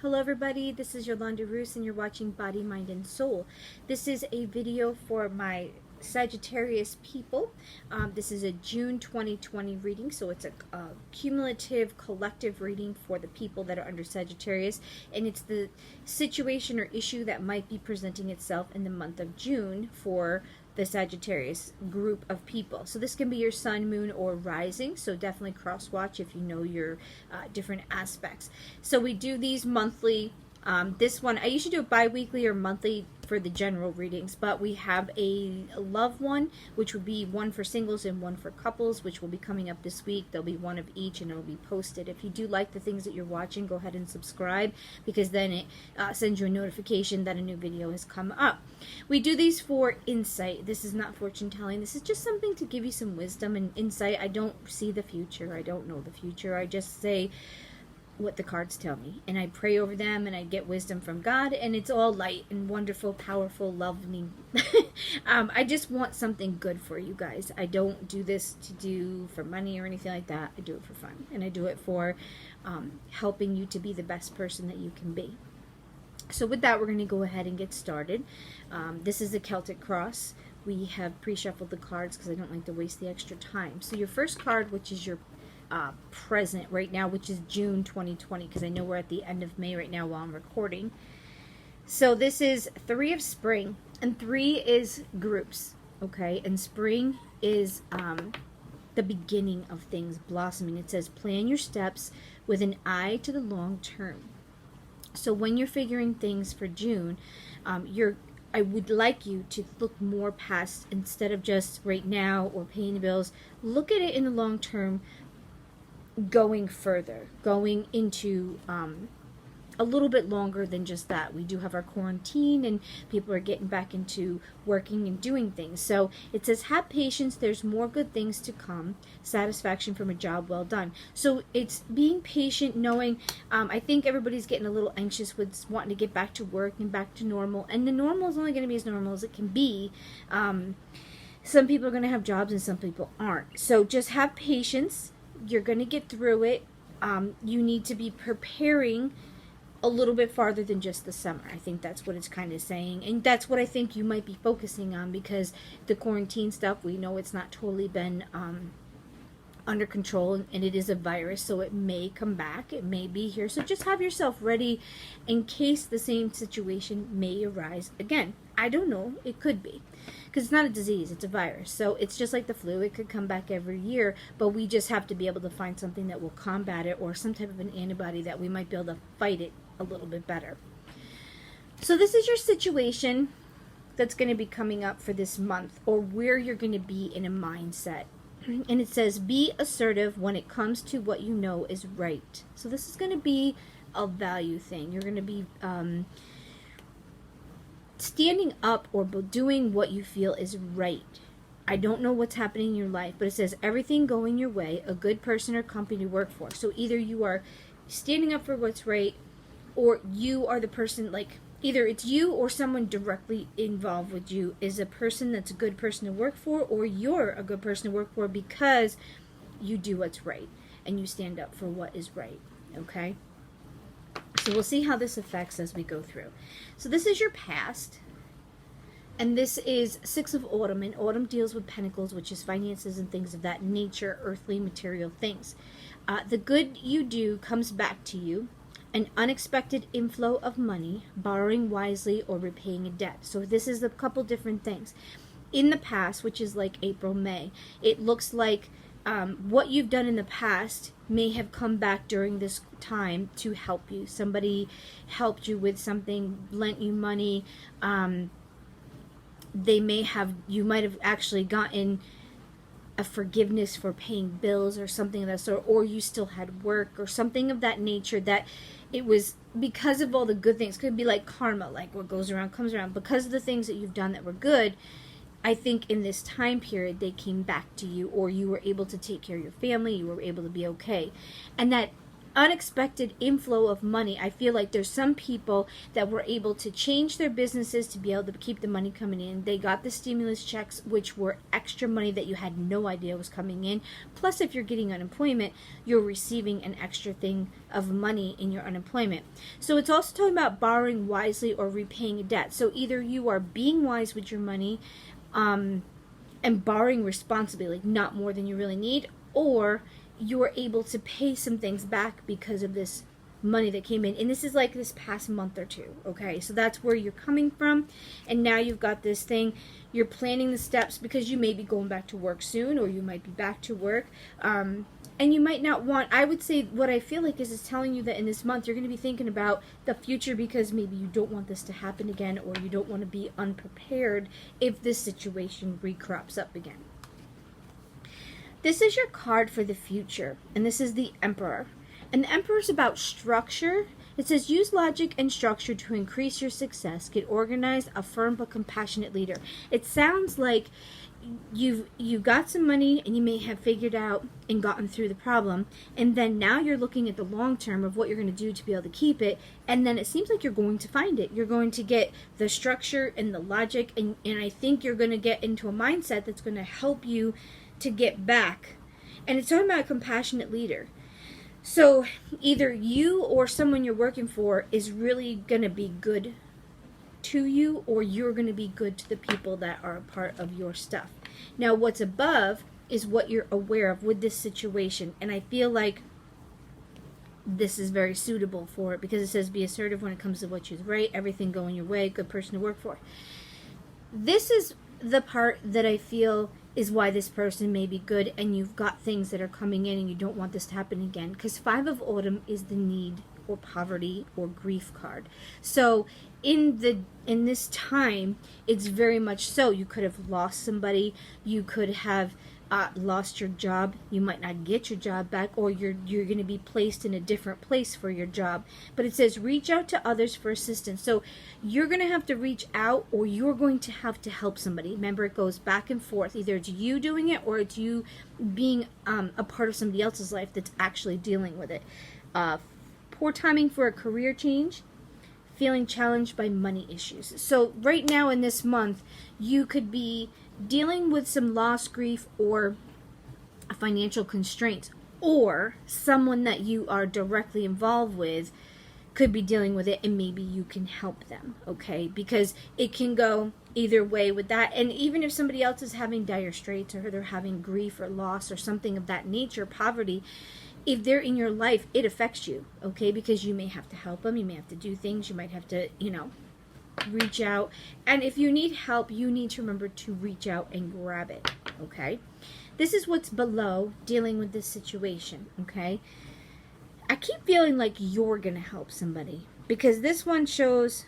Hello everybody, this is Yolandareuss and you're watching Body, Mind, and Soul. This is a video for my Sagittarius people. This is a June 2020 reading, so it's a cumulative collective reading for the people that are under Sagittarius, and it's the situation or issue that might be presenting itself in the month of June for the Sagittarius group of people. So this can be your sun, moon, or rising, so definitely cross watch if you know your different aspects. So we do these monthly. This one, I usually do it bi-weekly or monthly for the general readings, but we have a love one, which would be one for singles and one for couples, which will be coming up this week. There'll be one of each and it'll be posted. If you do like the things that you're watching, go ahead and subscribe, because then it sends you a notification that a new video has come up. We do these for insight. This is not fortune telling. This is just something to give you some wisdom and insight. I don't see the future. I don't know the future. I just say what the cards tell me, and I pray over them, and I get wisdom from God, and it's all light and wonderful, powerful, loving. I just want something good for you guys. I don't do this to do for money or anything like that. I do it for fun, and I do it for helping you to be the best person that you can be. So with that, we're going to go ahead and get started. This is a Celtic cross. We have pre-shuffled the cards because I don't like to waste the extra time. So your first card, which is your present right now, which is June 2020, because I know we're at the end of May right now while I'm recording. So this is 3 of spring, and 3 is groups, okay? And spring is the beginning of things blossoming. It says plan your steps with an eye to the long term. So when you're figuring things for June, I would like you to look more past, instead of just right now or paying the bills. Look at it in the long term, going further, going into a little bit longer than just that. We do have our quarantine and people are getting back into working and doing things. So it says have patience, there's more good things to come, satisfaction from a job well done. So it's being patient, knowing I think everybody's getting a little anxious with wanting to get back to work and back to normal, and the normal is only going to be as normal as it can be. Some people are going to have jobs and some people aren't. So just have patience. You're going to get through it. You need to be preparing a little bit farther than just the summer. I think that's what it's kind of saying. And that's what I think you might be focusing on, because the quarantine stuff, we know it's not totally been under control, and it is a virus, so it may come back. It may be here. So just have yourself ready in case the same situation may arise again. I don't know. It could be. Because it's not a disease, it's a virus. So it's just like the flu. It could come back every year, but we just have to be able to find something that will combat it, or some type of an antibody that we might be able to fight it a little bit better. So this is your situation that's going to be coming up for this month, or where you're going to be in a mindset. And it says, be assertive when it comes to what you know is right. So this is going to be a value thing. You're going to be standing up or doing what you feel is right. I don't know what's happening in your life, but it says everything going your way, a good person or company to work for. So either you are standing up for what's right, or you are the person, like either it's you or someone directly involved with you is a person that's a good person to work for, or you're a good person to work for because you do what's right and you stand up for what is right, okay? So we'll see how this affects as we go through. So this is your past, and this is 6 of autumn, and autumn deals with pentacles, which is finances and things of that nature, earthly material things. The good you do comes back to you, an unexpected inflow of money, borrowing wisely, or repaying a debt. So this is a couple different things. In the past, which is like April, May, it looks like what you've done in the past may have come back during this time to help you. Somebody helped you with something, lent you money. You might have actually gotten a forgiveness for paying bills or something of that sort, or you still had work or something of that nature, that it was because of all the good things. Could be like karma, like what goes around comes around. Because of the things that you've done that were good, I think in this time period they came back to you, or you were able to take care of your family, you were able to be okay. And that unexpected inflow of money. I feel like there's some people that were able to change their businesses to be able to keep the money coming in. They got the stimulus checks, which were extra money that you had no idea was coming in. Plus, if you're getting unemployment, you're receiving an extra thing of money in your unemployment. So it's also talking about borrowing wisely or repaying a debt. So either you are being wise with your money, and borrowing responsibly, like not more than you really need, or you're able to pay some things back because of this money that came in. And this is like this past month or two, okay? So that's where you're coming from. And now you've got this thing. You're planning the steps because you may be going back to work soon, or you might be back to work. And you might not want, I would say what I feel like is telling you that in this month you're going to be thinking about the future because maybe you don't want this to happen again, or you don't want to be unprepared if this situation recrops up again. This is your card for the future, and this is the Emperor. And the Emperor is about structure. It says, use logic and structure to increase your success. Get organized, a firm but compassionate leader. It sounds like you've got some money and you may have figured out and gotten through the problem, and then now you're looking at the long term of what you're going to do to be able to keep it, and then it seems like you're going to find it. You're going to get the structure and the logic, and I think you're going to get into a mindset that's going to help you to get back. And it's talking about a compassionate leader. So either you or someone you're working for is really going to be good to you, or you're going to be good to the people that are a part of your stuff. Now what's above is what you're aware of with this situation, and I feel like this is very suitable for it because it says be assertive when it comes to what you right, everything going your way, good person to work for. This is the part that I feel is why this person may be good, and you've got things that are coming in and you don't want this to happen again, because Five of Autumn is the need or poverty or grief card. So in this time, it's very much so. You could have lost somebody, you could have lost your job, you might not get your job back, or you're going to be placed in a different place for your job. But it says reach out to others for assistance. So you're going to have to reach out, or you're going to have to help somebody. Remember, it goes back and forth. Either it's you doing it, or it's you being a part of somebody else's life that's actually dealing with it. Poor timing for a career change, feeling challenged by money issues. So right now in this month, you could be dealing with some loss, grief, or financial constraints, or someone that you are directly involved with could be dealing with it, and maybe you can help them, okay? Because it can go either way with that. And even if somebody else is having dire straits, or they're having grief or loss or something of that nature, poverty, if they're in your life, it affects you, okay? Because you may have to help them, you may have to do things, you might have to, reach out. And if you need help, you need to remember to reach out and grab it, okay? This is what's below dealing with this situation, okay? I keep feeling like you're going to help somebody, because this one shows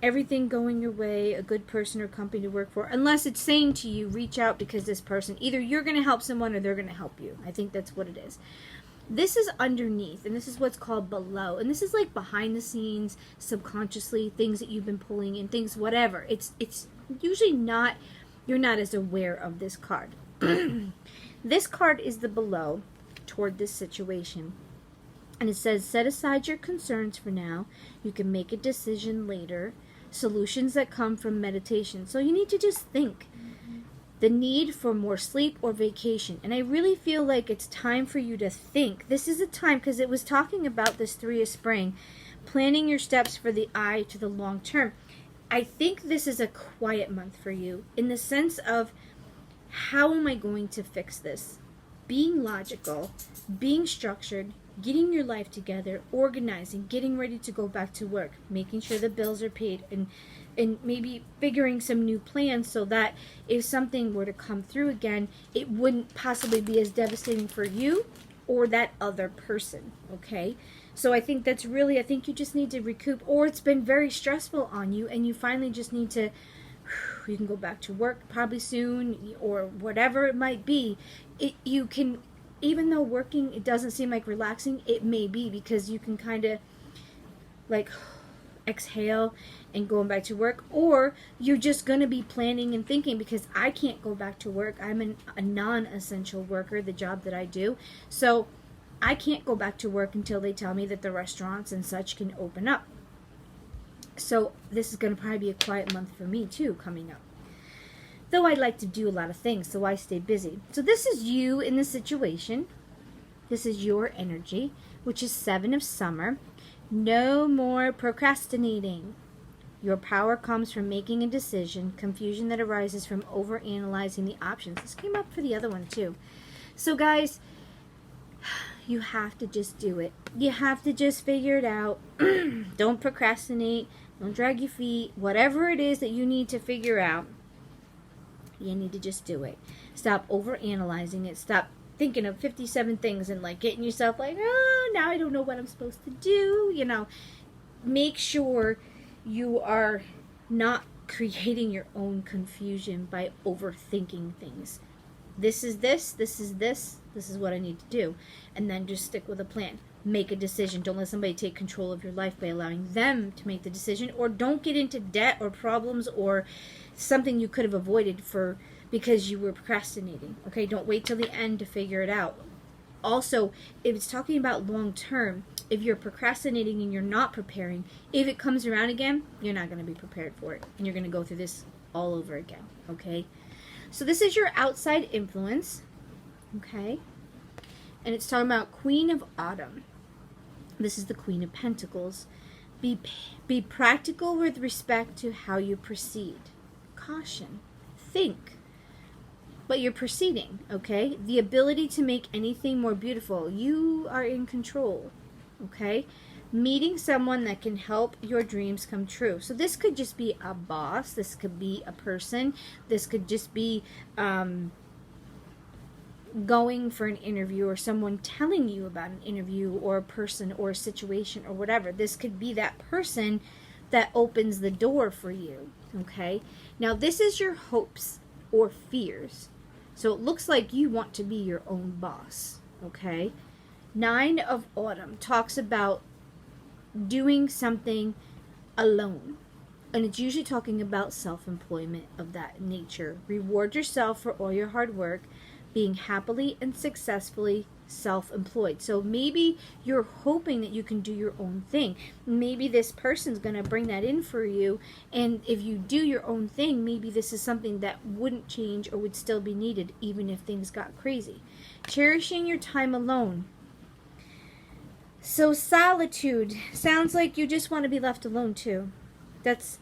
everything going your way, a good person or company to work for, unless it's saying to you, reach out, because this person, either you're going to help someone or they're going to help you. I think that's what it is. This is underneath, and this is what's called below, and this is like behind the scenes, subconsciously, things that you've been pulling in, things, whatever. It's usually not, you're not as aware of this card. This card is the below toward this situation. And it says, set aside your concerns for now. You can make a decision later. Solutions that come from meditation. So you need to just think. The need for more sleep or vacation. And I really feel like it's time for you to think. This is a time, because it was talking about this 3 of spring, planning your steps for the eye to the long term. I think this is a quiet month for you, in the sense of, how am I going to fix this? Being logical, being structured, getting your life together, organizing, getting ready to go back to work, making sure the bills are paid, and maybe figuring some new plans so that if something were to come through again, it wouldn't possibly be as devastating for you or that other person, okay? So I think that's really, I think you just need to recoup, or it's been very stressful on you and you finally just need to, you can go back to work probably soon, or whatever it might be. You can, even though working, it doesn't seem like relaxing, it may be, because you can kind of like exhale and going back to work, or you're just going to be planning and thinking, because I can't go back to work. I'm a non-essential worker, the job that I do. So I can't go back to work until they tell me that the restaurants and such can open up. So this is going to probably be a quiet month for me too coming up. Though I'd like to do a lot of things, so I stay busy. So this is you in the situation. This is your energy, which is 7 of summer. No more procrastinating. Your power comes from making a decision. Confusion that arises from overanalyzing the options. This came up for the other one too. So guys, you have to just do it. You have to just figure it out. Don't procrastinate. Don't drag your feet. Whatever it is that you need to figure out, you need to just do it. Stop overanalyzing it. Stop thinking of 57 things and like getting yourself like, oh, now I don't know what I'm supposed to do. You know, make sure you are not creating your own confusion by overthinking things. This is this, this is this, this is what I need to do. And then just stick with a plan. Make a decision. Don't let somebody take control of your life by allowing them to make the decision. Or don't get into debt or problems or something you could have avoided because you were procrastinating. Okay, don't wait till the end to figure it out. Also, if it's talking about long term, if you're procrastinating and you're not preparing, if it comes around again, you're not going to be prepared for it. And you're going to go through this all over again. Okay? So this is your outside influence. Okay? And it's talking about Queen of Autumn. This is the Queen of Pentacles. Be practical with respect to how you proceed. Caution. Think. But you're proceeding, okay? The ability to make anything more beautiful. You are in control, okay? Meeting someone that can help your dreams come true. So this could just be a boss. This could be a person. This could just be going for an interview or someone telling you about an interview or a person or a situation or whatever. This could be that person that opens the door for you, okay? Now, this is your hopes or fears. So it looks like you want to be your own boss, okay? 9 of Autumn talks about doing something alone. And it's usually talking about self-employment of that nature. Reward yourself for all your hard work, being happily and successfully self-employed. So maybe you're hoping that you can do your own thing. Maybe this person's going to bring that in for you, and if you do your own thing, maybe this is something that wouldn't change or would still be needed even if things got crazy. Cherishing your time alone. So solitude sounds like you just want to be left alone too. That's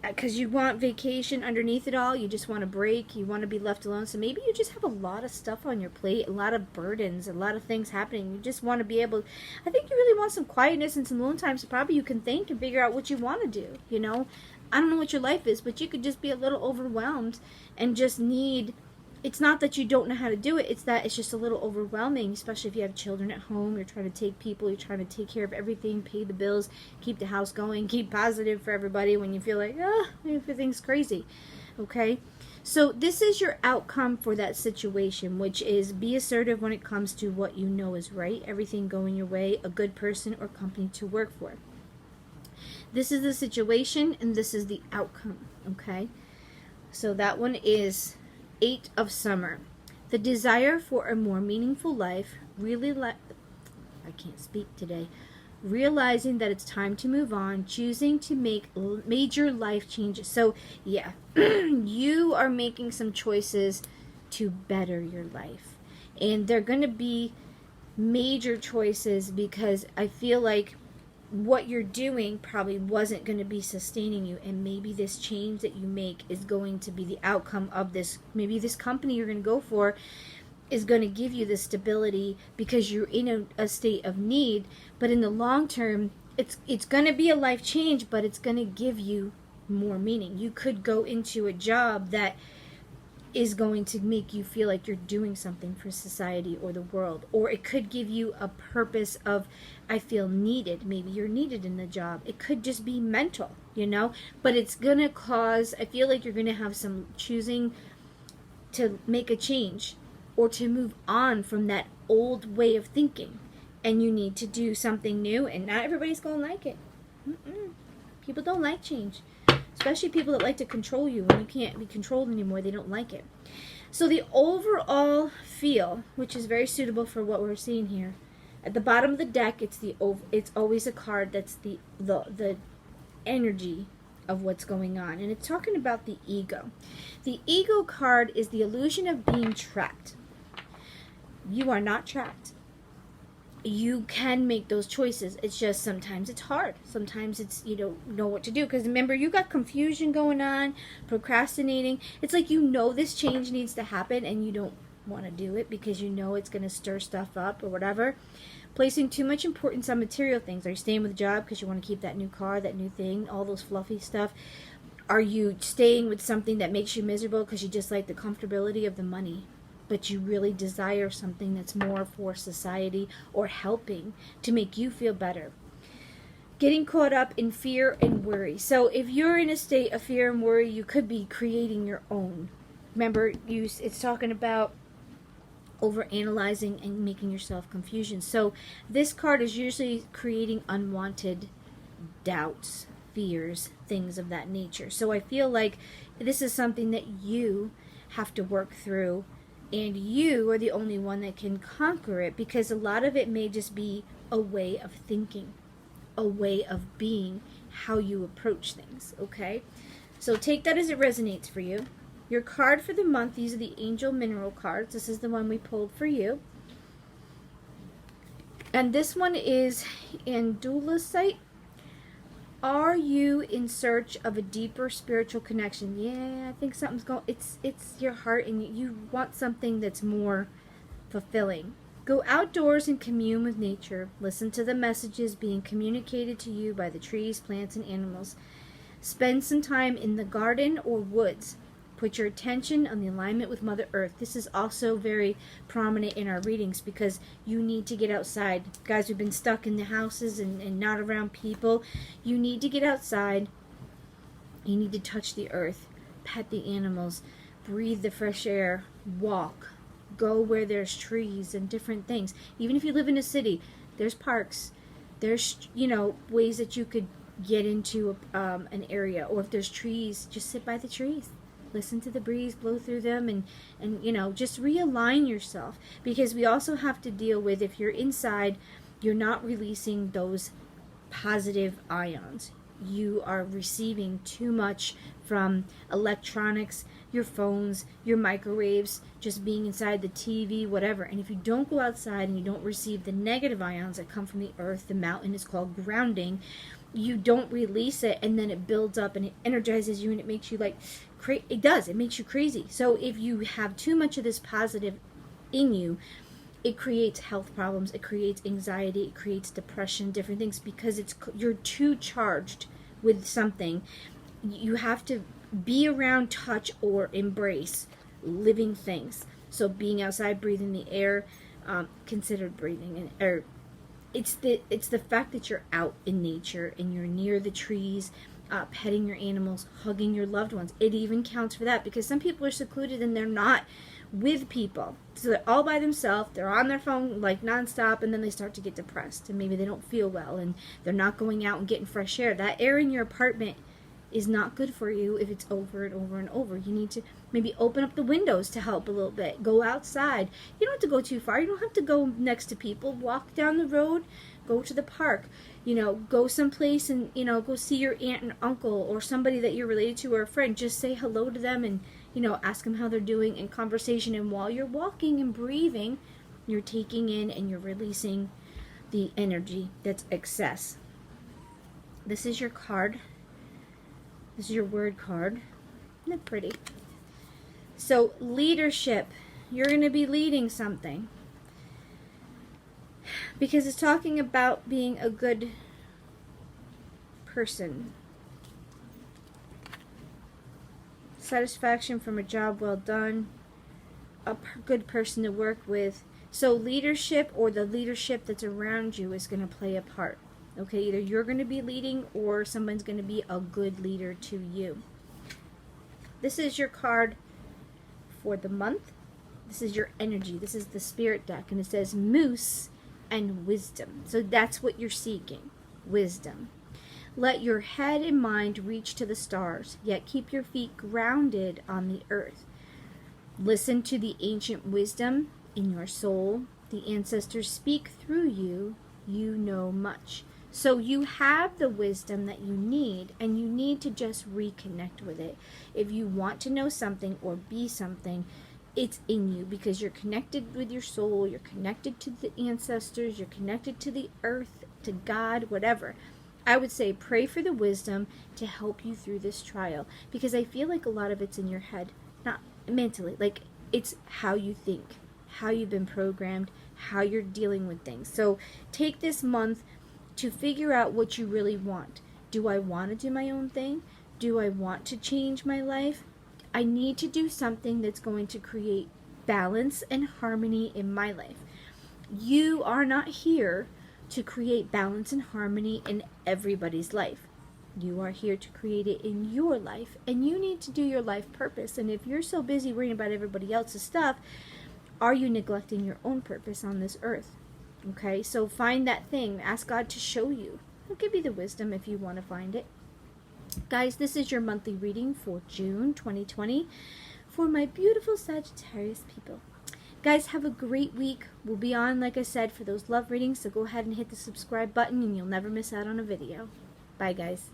because you want vacation underneath it all. You just want a break. You want to be left alone. So maybe you just have a lot of stuff on your plate, a lot of burdens, a lot of things happening. You just want to be able, I think you really want some quietness and some alone time, so probably you can think and figure out what you want to do, you know. I don't know what your life is, but you could just be a little overwhelmed and just need, it's not that you don't know how to do it, it's that it's just a little overwhelming, especially if you have children at home, you're trying to take people, you're trying to take care of everything, pay the bills, keep the house going, keep positive for everybody when you feel like, everything's crazy, okay? So this is your outcome for that situation, which is be assertive when it comes to what you know is right, everything going your way, a good person or company to work for. This is the situation, and this is the outcome, okay? So that one is 8 of Summer. The desire for a more meaningful life, I can't speak today. Realizing that it's time to move on, choosing to make major life changes. So, yeah, you are making some choices to better your life. And they're going to be major choices because I feel like what you're doing probably wasn't going to be sustaining you, and maybe this change that you make is going to be the outcome of this. Maybe this company you're going to go for is going to give you the stability because you're in a state of need, but in the long term it's going to be a life change, but it's going to give you more meaning. You could go into a job that is going to make you feel like you're doing something for society or the world, or it could give you a purpose of, I feel needed. Maybe you're needed in the job. It could just be mental, you know, but it's gonna cause, I feel like you're gonna have some choosing to make a change or to move on from that old way of thinking, and you need to do something new, and not everybody's gonna like it. People don't like change. Especially people that like to control you. When you can't be controlled anymore, they don't like it. So the overall feel, which is very suitable for what we're seeing here, at the bottom of the deck, it's always a card that's the energy of what's going on, and it's talking about the ego. The ego card is the illusion of being trapped. You are not trapped. You can make those choices. It's just sometimes it's hard. Sometimes it's you don't know what to do, because remember, you got confusion going on, procrastinating. It's like you know this change needs to happen and you don't want to do it because you know it's going to stir stuff up or whatever. Placing too much importance on material things. Are you staying with a job because you want to keep that new car, that new thing, all those fluffy stuff? Are you staying with something that makes you miserable because you just like the comfortability of the money, but you really desire something that's more for society or helping to make you feel better? Getting caught up in fear and worry. So if you're in a state of fear and worry, you could be creating your own. Remember, it's talking about over-analyzing and making yourself confusion. So this card is usually creating unwanted doubts, fears, things of that nature. So I feel like this is something that you have to work through, and you are the only one that can conquer it, because a lot of it may just be a way of thinking, a way of being, how you approach things, okay? So take that as it resonates for you. Your card for the month, these are the Angel Mineral cards. This is the one we pulled for you. And this one is Andalusite. Are you in search of a deeper spiritual connection? Yeah, I think something's going. It's your heart, and you want something that's more fulfilling. Go outdoors and commune with nature. Listen to the messages being communicated to you by the trees, plants, and animals. Spend some time in the garden or woods. Put your attention on the alignment with Mother Earth. This is also very prominent in our readings because you need to get outside. Guys, we've been stuck in the houses and not around people. You need to get outside. You need to touch the earth, pet the animals, breathe the fresh air, walk, go where there's trees and different things. Even if you live in a city, there's parks. There's, ways that you could get into an area. Or if there's trees, just sit by the trees. Listen to the breeze blow through them, and just realign yourself, because we also have to deal with, if you're inside, you're not releasing those positive ions. You are receiving too much from electronics, your phones, your microwaves, just being inside the TV, whatever. And if you don't go outside and you don't receive the negative ions that come from the earth, the mountain is called grounding, you don't release it, and then it builds up and it energizes you, and it makes you it makes you crazy. So if you have too much of this positive in you, it creates health problems, it creates anxiety, it creates depression, different things, because you're too charged with something. You have to be around, touch, or embrace living things. So being outside, breathing the air, considered breathing air. It's the fact that you're out in nature and you're near the trees, petting your animals, hugging your loved ones. It even counts for that, because some people are secluded and they're not with people. So they're all by themselves, they're on their phone like nonstop, and then they start to get depressed, and maybe they don't feel well, and they're not going out and getting fresh air. That air in your apartment is not good for you if it's over and over and over. You need to maybe open up the windows to help a little bit. Go outside. You don't have to go too far. You don't have to go next to people. Walk down the road. Go to the park. Go someplace and, go see your aunt and uncle or somebody that you're related to or a friend. Just say hello to them and, ask them how they're doing in conversation. And while you're walking and breathing, you're taking in and you're releasing the energy that's excess. This is your card. This is your word card. Isn't that pretty? So, leadership. You're going to be leading something. Because it's talking about being a good person. Satisfaction from a job well done. A good person to work with. So, leadership, or the leadership that's around you, is going to play a part. Okay, either you're going to be leading or someone's going to be a good leader to you. This is your card for the month. This is your energy. This is the spirit deck, and it says moose and wisdom. So that's what you're seeking, wisdom. Let your head and mind reach to the stars, yet keep your feet grounded on the earth. Listen to the ancient wisdom in your soul. The ancestors speak through you. You know much. So you have the wisdom that you need, and you need to just reconnect with it. If you want to know something or be something, it's in you, because you're connected with your soul, you're connected to the ancestors, you're connected to the earth, to God, whatever. I would say pray for the wisdom to help you through this trial, because I feel like a lot of it's in your head, not mentally. Like, it's how you think, how you've been programmed, how you're dealing with things. So take this month to figure out what you really want. Do I want to do my own thing? Do I want to change my life? I need to do something that's going to create balance and harmony in my life. You are not here to create balance and harmony in everybody's life. You are here to create it in your life, and you need to do your life purpose. And if you're so busy worrying about everybody else's stuff, are you neglecting your own purpose on this earth? Okay, so find that thing. Ask God to show you. He'll give you the wisdom if you want to find it. Guys, this is your monthly reading for June 2020 for my beautiful Sagittarius people. Guys, have a great week. We'll be on, like I said, for those love readings, so go ahead and hit the subscribe button and you'll never miss out on a video. Bye, guys.